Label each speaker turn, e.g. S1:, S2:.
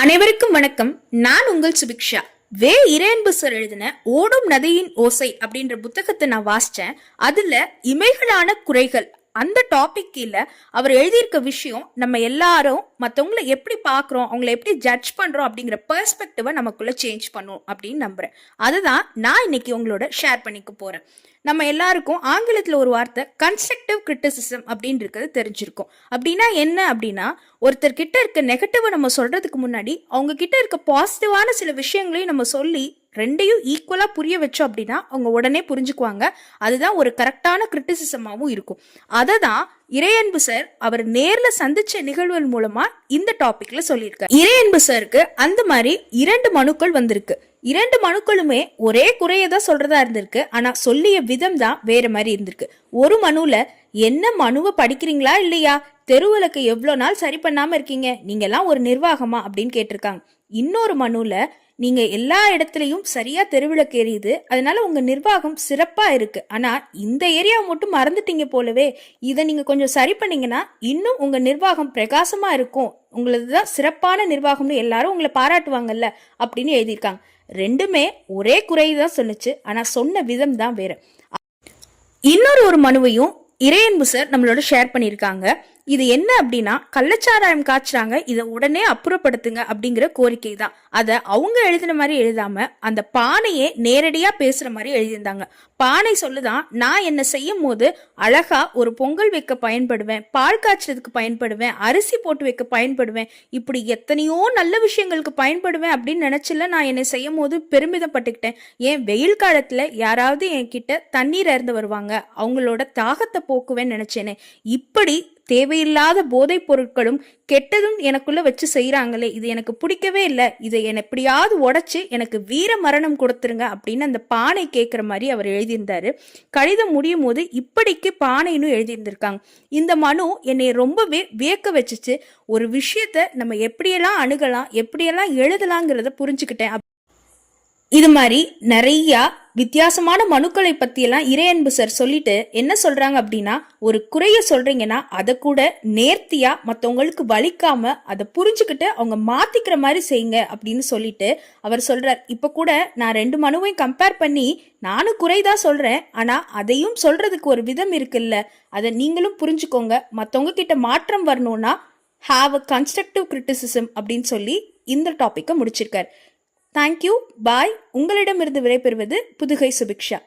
S1: அனைவருக்கும் வணக்கம். நான் உங்கள் சுபிக்ஷா. இறையன்பு சார் எழுதின ஓடும் நதியின் ஓசை அப்படின்ற புத்தகத்தை நான் வாசிச்சேன். அதுல இமைகளான குறைகள் அந்த டாபிக் கீழ அவர் எழுதியிருக்க விஷயம் நம்ம எல்லாரும் மற்றவங்களை எப்படி பார்க்குறோம், அவங்கள எப்படி ஜட்ஜ் பண்ணுறோம் அப்படிங்கிற பெர்ஸ்பெக்டிவை நமக்குள்ள சேஞ்ச் பண்ணும் அப்படின்னு நம்புறேன். அதுதான் நான் இன்னைக்கு உங்களோட ஷேர் பண்ணிக்க போறேன். நம்ம எல்லாருக்கும் ஆங்கிலத்தில் ஒரு வார்த்தை கன்ஸ்ட்ரக்டிவ் கிரிட்டிசிசம் அப்படின்னு இருக்கிறது தெரிஞ்சிருக்கும். அப்படின்னா என்ன அப்படின்னா, ஒருத்தர் கிட்ட இருக்க நெகட்டிவை நம்ம சொல்றதுக்கு முன்னாடி அவங்க கிட்ட இருக்க பாசிட்டிவான சில விஷயங்களையும் நம்ம சொல்லி ரெண்டையும் ஈக்குவலா புரிய வச்சோம் அப்படின்னா அவங்க உடனே புரிஞ்சுக்குவாங்க. அதுதான் ஒரு கரெக்டான கிரிட்டிசிசமாவும் இருக்கும். அதை தான் இறையன்பு சார் அவர் நேர்ல சந்திச்ச நிகழ்வுகள் மூலமா இந்த டாபிக்ல சொல்லியிருக்காரு. இறையன்பு சாருக்கு அந்த மாதிரி 2 மனுக்கள் வந்திருக்கு. 2 மனுக்களுமே ஒரே குறையதான் சொல்றதா இருந்திருக்கு. ஆனா சொல்லிய விதம் தான் வேற மாதிரி இருந்திருக்கு. ஒரு மனுல என்ன மனுவை படிக்கிறீங்களா இல்லையா, தெருவிளக்கு எவ்வளவு நாள் சரி பண்ணாம இருக்கீங்க, நீங்க எல்லாம் ஒரு நிர்வாகமா அப்படின்னு கேட்டிருக்காங்க. இன்னொரு மனுல நீங்க எல்லா இடத்துலயும் சரியா தெருவிளக்கு எரியுது, அதனால உங்க நிர்வாகம் சிறப்பா இருக்கு, ஆனா இந்த ஏரியா மட்டும் மறந்துட்டீங்க போலவே, இதை நீங்க கொஞ்சம் சரி பண்ணீங்கன்னா இன்னும் உங்க நிர்வாகம் பிரகாசமா இருக்கும், உங்களதுதான் சிறப்பான நிர்வாகம்னு எல்லாரும் உங்களை பாராட்டுவாங்கல்ல அப்படின்னு எழுதியிருக்காங்க. ரெண்டுமே ஒரே குறைதான் சொன்னுச்சு, ஆனா சொன்ன விதம் தான் வேற. இன்னொரு மனுவையும் இறையன்பு சார் நம்மளோட ஷேர் பண்ணியிருக்காங்க. இது என்ன அப்படின்னா, கள்ளச்சாராயம் காய்ச்சுறாங்க, இதை உடனே அப்புறப்படுத்துங்க அப்படிங்கிற கோரிக்கை தான். அதை அவங்க எழுதின மாதிரி எழுதாம அந்த பானையே நேரடியா பேசுற மாதிரி எழுதியிருந்தாங்க. பானை சொல்லுதான், நான் என்ன செய்யும் போது அழகா ஒரு பொங்கல் வைக்க பயன்படுவேன், பால் காய்ச்சறதுக்கு பயன்படுவேன், அரிசி போட்டு வைக்க பயன்படுவேன், இப்படி எத்தனையோ நல்ல விஷயங்களுக்கு பயன்படுவேன் அப்படின்னு நினைச்சுல நான் என்னை செய்யும் போது பெருமிதப்பட்டுக்கிட்டேன். ஏன் வெயில் காலத்துல யாராவது என்கிட்ட தண்ணீர் இறந்து வருவாங்க, அவங்களோட தாகத்தை போக்குவேன்னு நினைச்சேனே. இப்படி தேவையில்லாத போதைப் பொருட்களும் கெட்டதும் எனக்குள்ள வச்சு செய்யறாங்களே, இது எனக்கு பிடிக்கவே இல்லை, இதை எப்படியாவது உடைச்சு எனக்கு வீர மரணம் கொடுத்துருங்க அப்படின்னு அந்த பானை கேட்கிற மாதிரி அவர் எழுதியிருந்தாரு. கடிதம் முடியும் போது இப்படிக்கு பானைன்னு எழுதியிருந்திருக்காங்க. இந்த மனு என்னை ரொம்பவே வியக்க வச்சுச்சு. ஒரு விஷயத்த நம்ம எப்படியெல்லாம் அணுகலாம், எப்படியெல்லாம் எழுதலாங்கிறத புரிஞ்சுக்கிட்டேன். இது மாதிரி நிறைய வித்தியாசமான மனுக்களை பத்தி எல்லாம் இறையன்பு சார் சொல்லிட்டு என்ன சொல்றாங்க அப்படின்னா, ஒரு குறைய சொல்றீங்கன்னா அதை கூட நேர்த்தியா மற்றவங்களுக்கு வலிக்காம அதை புரிஞ்சுக்கிட்டு அவங்க மாத்திக்கிற மாதிரி செய்யுங்க அப்படின்னு சொல்லிட்டு அவர் சொல்றார். இப்ப கூட நான் 2 மனுவையும் கம்பேர் பண்ணி நானும் குறைதான் சொல்றேன், ஆனா அதையும் சொல்றதுக்கு ஒரு விதம் இருக்குல்ல, அதை நீங்களும் புரிஞ்சுக்கோங்க. மற்றவங்க கிட்ட மாற்றம் வரணும்னா ஹாவ் அ கன்ஸ்ட்ரக்டிவ் கிரிட்டிசிசம் அப்படின்னு சொல்லி இந்த டாபிக்கை முடிச்சிருக்காரு. தேங்க்யூ, பாய். உங்களிடமிருந்து விடைபெறுவது புதுகை சுபிக்ஷா.